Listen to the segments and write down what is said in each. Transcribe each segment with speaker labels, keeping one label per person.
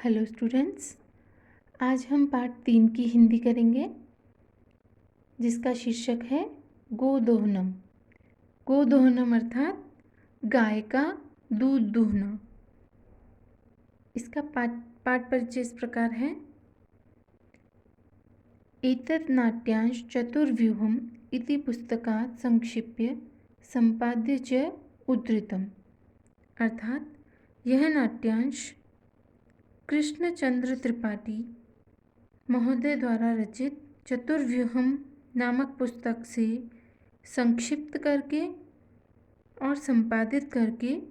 Speaker 1: Hello students, आज हम पाठ 3 की हिंदी करेंगे जिसका शीर्षक है गोदोहनम। गोदोहनम अर्थात गाय का दूध दूहना। इसका पाठ परिचय इस प्रकार है। एतत् नाट्यांश चतुर्व्यूहम् इति पुस्तकात् संक्षिप्य संपाद्य च उद्धृतम्। अर्थात यह नाट्यांश कृष्णचंद्र त्रिपाठी महोदय द्वारा रचित चतुर्व्यूहम नामक पुस्तक से संक्षिप्त करके और संपादित करके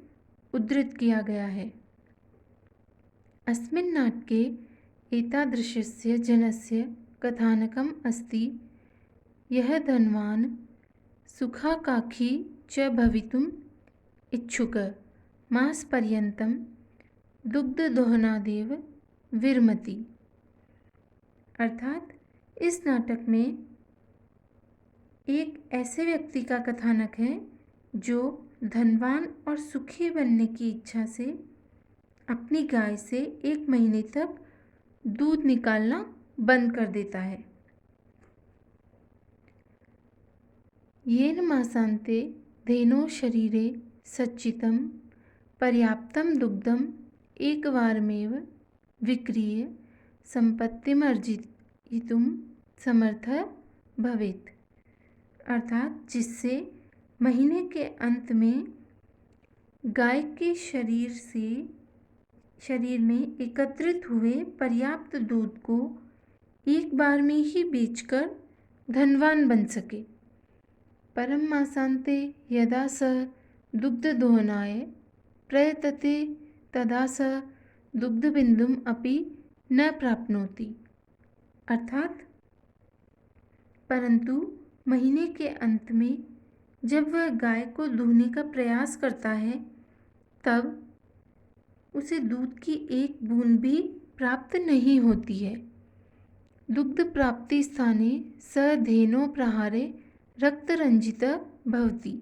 Speaker 1: उद्धृत किया गया है। अस्मिन् नाटके एतादृशस्य जनस्य कथानकम् अस्ति यः धनवान् सुखाकांक्षी च भवितुम् इच्छुकः मासपर्यन्तं दुग्धदोहनादेव विरमति। अर्थात इस नाटक में एक ऐसे व्यक्ति का कथानक है जो धनवान और सुखी बनने की इच्छा से अपनी गाय से 1 महीने तक दूध निकालना बंद कर देता है। येन मासान्ते धेनो शरीरे सच्चितं पर्याप्तं दुग्धम् एकवारमेव विक्रीय संपत्तिमर्जितुं समर्थः भवेत्। अर्थात जिससे महीने के अंत में गाय के शरीर में एकत्रित हुए पर्याप्त दूध को एक बार में ही बेचकर धनवान बन सके। परम मासान्ते यदा सः दुग्धदोहनाय प्रयतते तदा सः दुग्धबिन्दुम् अपि न प्राप्नोति। अर्थात परंतु महीने के अंत में जब वह गाय को दूहने का प्रयास करता है तब उसे दूध की एक बूंद भी प्राप्त नहीं होती है। दुग्ध प्राप्ति स्थाने स धेनो प्रहारे रक्तरंजित भवति।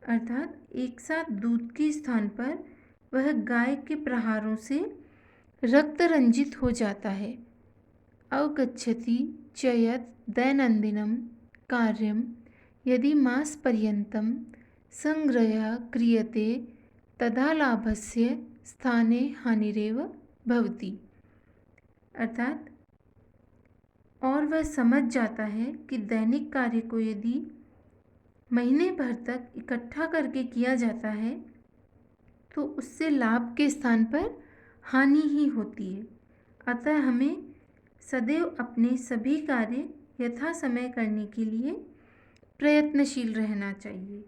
Speaker 1: अर्थात एक साथ दूध के स्थान पर वह गाय के प्रहारों से रक्तरंजित हो जाता है। अवगच्छति च यत् दैनन्दिनं कार्यं यदि मासपर्यन्तं संग्रहः क्रियते तदा लाभस्य स्थाने हानिरेव भवति। अर्थात और वह समझ जाता है कि दैनिक कार्य को यदि महीने भर तक इकट्ठा करके किया जाता है तो उससे लाभ के स्थान पर हानि ही होती है। अतः हमें सदैव अपने सभी कार्य यथा समय करने के लिए प्रयत्नशील रहना चाहिए।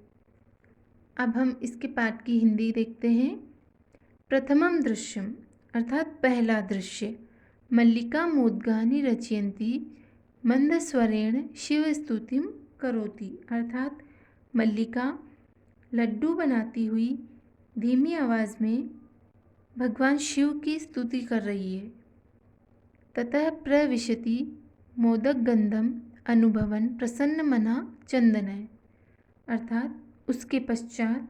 Speaker 1: अब हम इसके पाठ की हिंदी देखते हैं। प्रथमम दृश्यम अर्थात पहला दृश्य। मल्लिका मोदगानि रचयन्ती मंदस्वरेण शिवस्तुतिं करोति। अर्थात मल्लिका लड्डू बनाती हुई धीमी आवाज़ में भगवान शिव की स्तुति कर रही है। ततः प्रविशति मोदक गंधम अनुभवन प्रसन्न मना चंदनय। अर्थात उसके पश्चात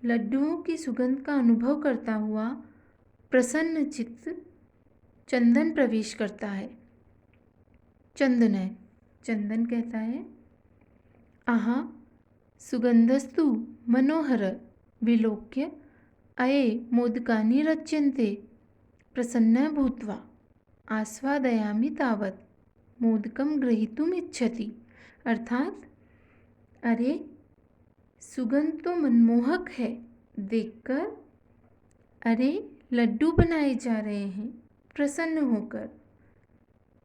Speaker 1: लड्डुओं की सुगंध का अनुभव करता हुआ प्रसन्न चित्त चंदन प्रवेश करता है। चंदनय चंदन कहता है आहा सुगंधस्तु मनोहर विलोक्य अये मोदकानि रच्यन्ते प्रसन्न भूत्वा आस्वादयामि तावत् मोदकं ग्रहीतुम् इच्छति। अर्थात अरे सुगंध तो मनमोहक है, देखकर अरे लड्डू बनाए जा रहे हैं प्रसन्न होकर,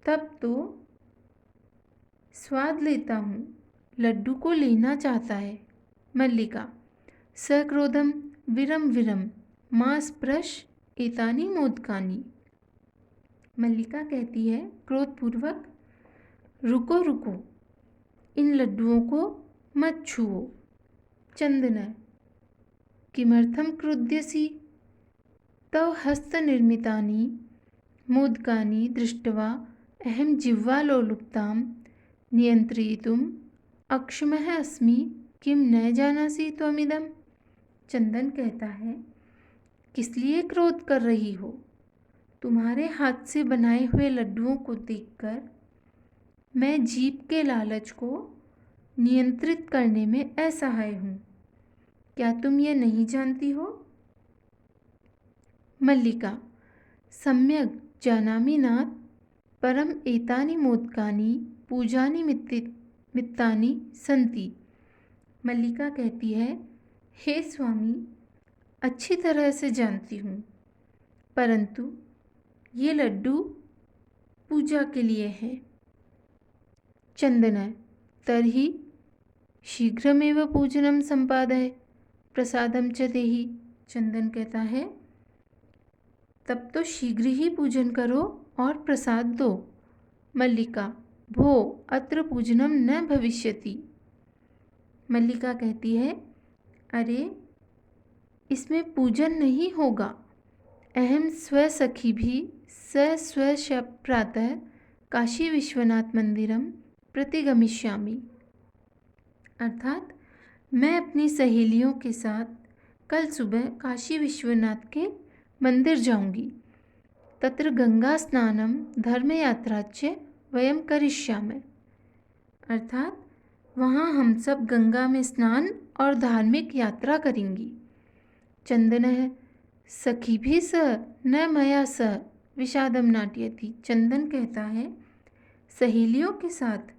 Speaker 1: तब तो स्वाद लेता हूँ, लड्डू को लेना चाहता है। मल्लिका सक्रोधम विरम विरम मां स्पृश एतानि मोदकानि। मल्लिका कहती है क्रोधपूर्वक रुको रुको, इन लड्डुओं को मत छुओ। चंदनय किमर्थं क्रुध्यसि तव हस्तनिर्मितानि मोदकानि दृष्ट्वा अहं जिह्वालोलुपतां नियन्त्रयितुम् अक्षमः अस्मि, किं न जानासि त्वमिदम्। चंदन कहता है किस लिए क्रोध कर रही हो, तुम्हारे हाथ से बनाए हुए लड्डुओं को देखकर मैं जीभ के लालच को नियंत्रित करने में असहाय हूँ। क्या तुम ये नहीं जानती हो? मल्लिका, सम्यक जानामि नाथ, परम एतानि मोदकानि पूजानि मित्तानि सन्ति। मल्लिका कहती है, हे स्वामी, अच्छी तरह से जानती हूँ, परंतु ये लड्डू पूजा के लिए हैं। चंदन, तर्हि शीघ्रमेव पूजनं संपादय प्रसादम च देहि। चंदन कहता है, तब तो शीघ्र ही पूजन करो और प्रसाद दो। मल्लिका, भो अत्र पूजनम न भविष्यति। मल्लिका कहती है, अरे इसमें पूजन नहीं होगा। अहम स्वसखी भी स्व प्रातः काशी विश्वनाथ मंदिरम प्रतिगमिष्यामि। अर्थात मैं अपनी सहेलियों के साथ कल सुबह काशी विश्वनाथ के मंदिर जाऊंगी। तत्र गंगा स्नानम धर्म यात्रा च वयम करिष्यामः। अर्थात वहाँ हम सब गंगा में स्नान और धार्मिक यात्रा करेंगी। चंदन, सखी भी स न मया सह विषादम नाट्यति। चंदन कहता है, सहेलियों के साथ,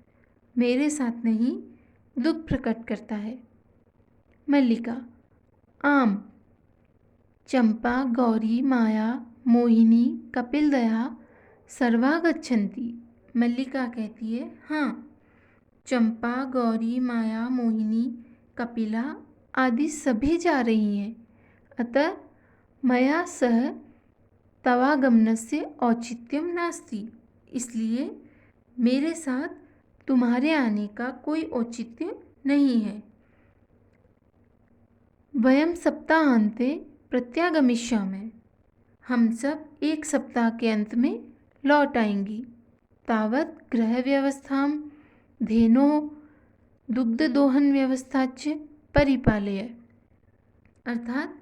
Speaker 1: मेरे साथ नहीं, दुख प्रकट करता है। मल्लिका, आम, चंपा गौरी माया मोहिनी कपिल दया सर्वा गच्छन्ति। मल्लिका कहती है, हाँ, चंपा गौरी माया मोहिनी कपिला आदि सभी जा रही हैं, अतः मया सह तवागमनस्य औचित्यम नास्ति। इसलिए मेरे साथ तुम्हारे आने का कोई औचित्य नहीं है। वयम सप्ताहांते प्रत्यागमिष्यामः। हम सब एक सप्ताह के अंत में लौट आएंगी। तावत गृह व्यवस्थां धेनोः दुग्ध दोहन व्यवस्था च परिपालय। अर्थात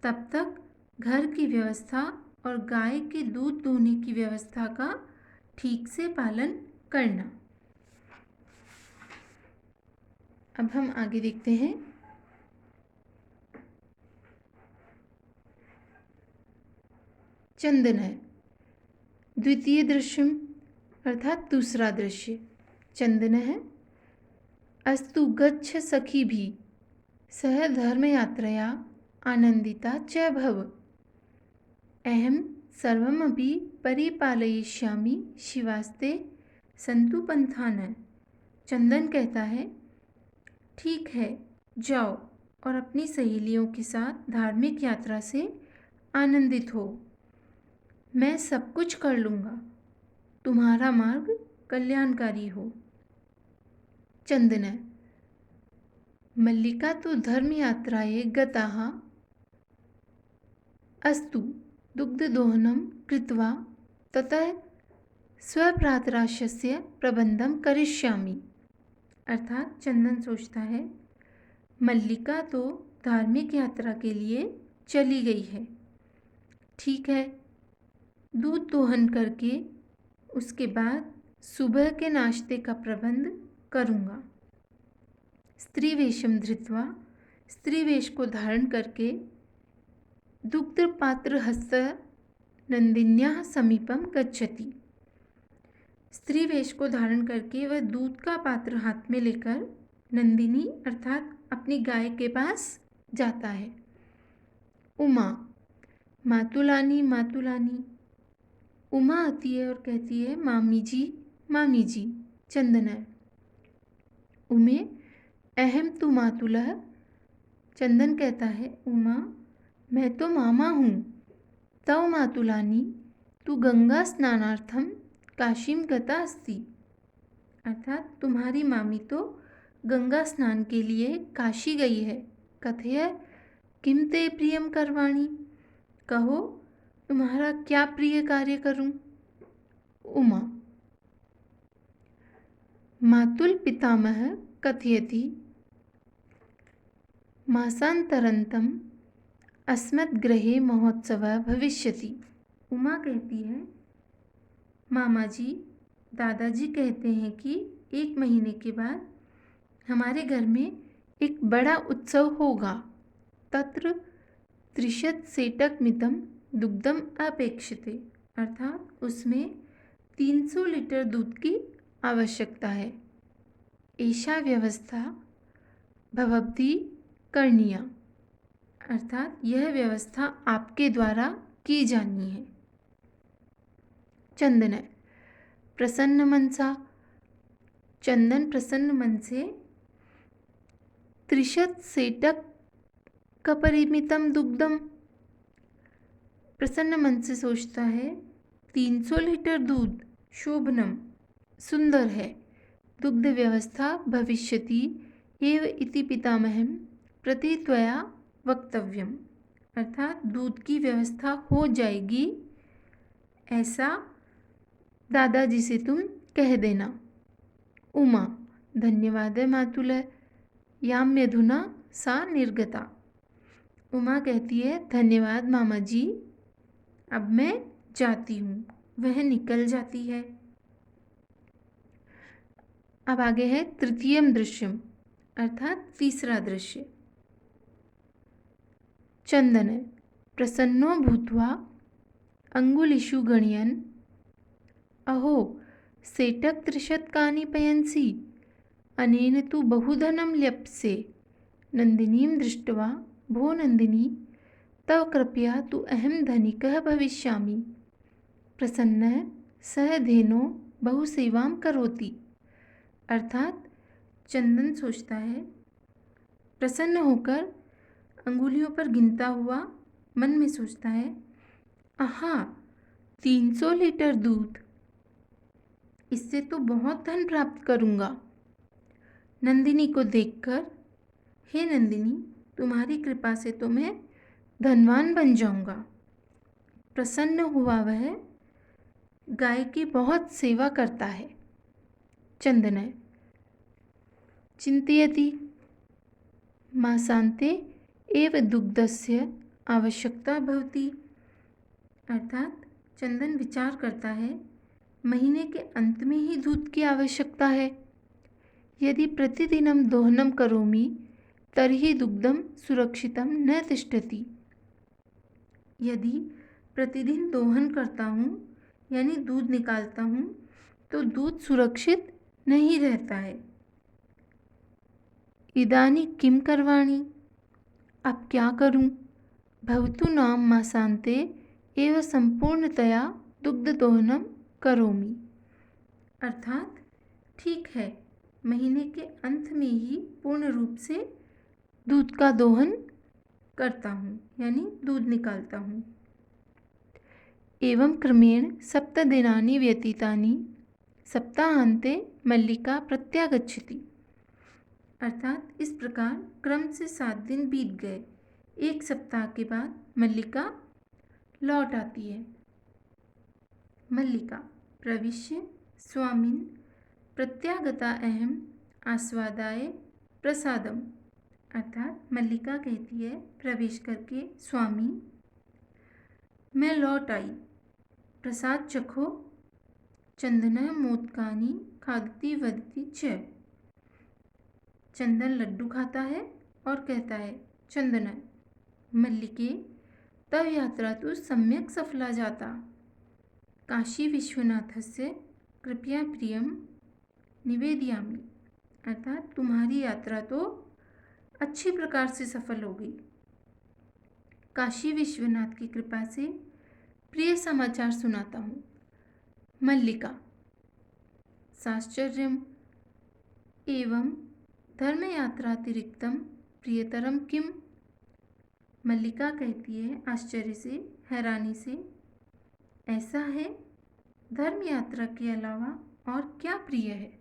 Speaker 1: तब तक घर की व्यवस्था और गाय के दूध दोहने की व्यवस्था का ठीक से पालन करना। अब हम आगे देखते हैं। चंदन है द्वितीय दृश्यम, अर्थात दूसरा दृश्य। चंदन है, अस्तु गच्छ सखी भी सह धर्म यात्रया आनंदिता च भव। अहम सर्वमपि परिपालयिष्यामि शिवास्ते संतु पंथान। चंदन कहता है, ठीक है, जाओ और अपनी सहेलियों के साथ धार्मिक यात्रा से आनंदित हो। मैं सब कुछ कर लूँगा, तुम्हारा मार्ग कल्याणकारी हो। चंदन, मल्लिका तो धर्म यात्राये गताः अस्तु दुग्धदोहनं कृत्वा ततः स्वप्रातराशस्य प्रबंधम करिष्यामि। अर्थात चंदन सोचता है, मल्लिका तो धार्मिक यात्रा के लिए चली गई है, ठीक है, दूध दोहन करके उसके बाद सुबह के नाश्ते का प्रबंध करूँगा। स्त्री वेशम धृत्वा, स्त्री वेश को धारण करके दुग्ध पात्र हस्त नंदिन्याः समीपम गच्छति। स्त्री वेश को धारण करके वह दूध का पात्र हाथ में लेकर नंदिनी अर्थात अपनी गाय के पास जाता है। उमा, मातुलानी मातुलानी। उमा आती है और कहती है, मामी जी मामी जी। चंदना, उमे अहम तु मातुलः। चंदन कहता है, उमा, मैं तो मामा हूँ। तव मातुलानी तु गंगा स्नानार्थम काशीम गता अस्ति। अर्थात तुम्हारी मामी तो गंगा स्नान के लिए काशी गई है। कथय किम ते प्रियम करवाणी। कहो, तुम्हारा क्या प्रिय कार्य करूं। उमा, मातुल पितामह कथयति मासांतरंतम अस्मद्गृहे महोत्सवः भविष्यति। उमा कहती है, मामा जी, दादाजी कहते हैं कि 1 महीने के बाद हमारे घर में एक बड़ा उत्सव होगा। तत्र 30 सेटकमितं दुग्धम अपेक्षते, अर्थात उसमें 300 लीटर दूध की आवश्यकता है। एषा व्यवस्था भवद्भिः करणीया, अर्थात यह व्यवस्था आपके द्वारा की जानी है। चंदन प्रसन्न मनसा, चंदन प्रसन्न मन से 30 सेटकपरिमितं दुग्धम, प्रसन्न मन से सोचता है 300 लीटर दूध शोभनम, सुंदर है, दुग्ध व्यवस्था भविष्यति एव इति पितामहं प्रति त्वया वक्तव्यम, अर्थात दूध की व्यवस्था हो जाएगी ऐसा दादाजी से तुम कह देना। उमा, धन्यवाद मातुल, याम्यधुना सा निर्गता। उमा कहती है, धन्यवाद मामा जी, अब मैं जाती हूँ। वह निकल जाती है। अब आगे है तृतीयम दृश्यम, अर्थात तीसरा दृश्य। चंदन प्रसन्नो भूत्वा अंगुलिषु गणयन्, अहो सेटक 30 पयंसि, अनेन तु बहुधनं लप्स्ये। नंदिनीं दृष्ट्वा, भो नंदिनी, तव कृपया तु अहं धनिकः भविष्यामि। प्रसन्नः सः धेनो बहुसेवां करोति, अर्थात चंदन सोचता है, प्रसन्न होकर अंगुलियों पर गिनता हुआ मन में सोचता है, आहा 300 लीटर दूध, इससे तो बहुत धन प्राप्त करूँगा। नंदिनी को देखकर, हे नंदिनी, तुम्हारी कृपा से तो मैं धनवान बन जाऊँगा। प्रसन्न हुआ वह गाय की बहुत सेवा करता है। चंदन चिंतयति, मासान्ते एव दुग्धस्य आवश्यकता भवति, अर्थात चंदन विचार करता है, महीने के अंत में ही दूध की आवश्यकता है। यदि प्रतिदिनं दोहनं करोमि तर्हि दुग्धं सुरक्षितं न तिष्ठति। यदि प्रतिदिन दोहन करता हूँ यानी दूध निकालता हूँ तो दूध सुरक्षित नहीं रहता है। इदानीं किं करवाणि, अब क्या करूं? भवतु नाम मासान्ते एव संपूर्णतया दुग्धदोहनं करोमि, अर्थात ठीक है, महीने के अंत में ही पूर्ण रूप से दूध का दोहन करता हूँ यानी दूध निकालता हूँ। एवं क्रमेण 7 दिनानि व्यतीतानि, सप्ताहान्ते मल्लिका प्रत्यागच्छति, अर्थात इस प्रकार क्रम से 7 दिन बीत गए। 1 सप्ताह के बाद मल्लिका लौट आती है। मल्लिका प्रविश्य स्वामिन् प्रत्यागता अहम आस्वादाय प्रसादम, अर्थात मल्लिका कहती है, प्रवेश करके, स्वामी मैं लौट आई, प्रसाद चखो। चंदन मोदकानि खादति वदति च, चंदन लड्डू खाता है और कहता है, चंदन मल्लिके तव यात्रा तो सम्यक सफला जाता, काशी विश्वनाथस्य कृपया प्रियम निवेदयामि, अर्थात तुम्हारी यात्रा तो अच्छी प्रकार से सफल हो गई, काशी विश्वनाथ की कृपा से प्रिय समाचार सुनाता हूँ। मल्लिका साश्चर्यम एवं धर्मयात्रातिरिक्तम प्रियतरम किम, मल्लिका कहती है आश्चर्य से, हैरानी से, ऐसा है, धर्म यात्रा के अलावा और क्या प्रिय है।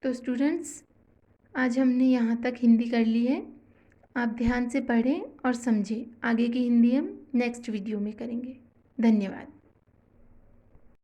Speaker 1: तो स्टूडेंट्स, आज हमने यहाँ तक हिंदी कर ली है। आप ध्यान से पढ़ें और समझें। आगे की हिंदी हम नेक्स्ट वीडियो में करेंगे। धन्यवाद।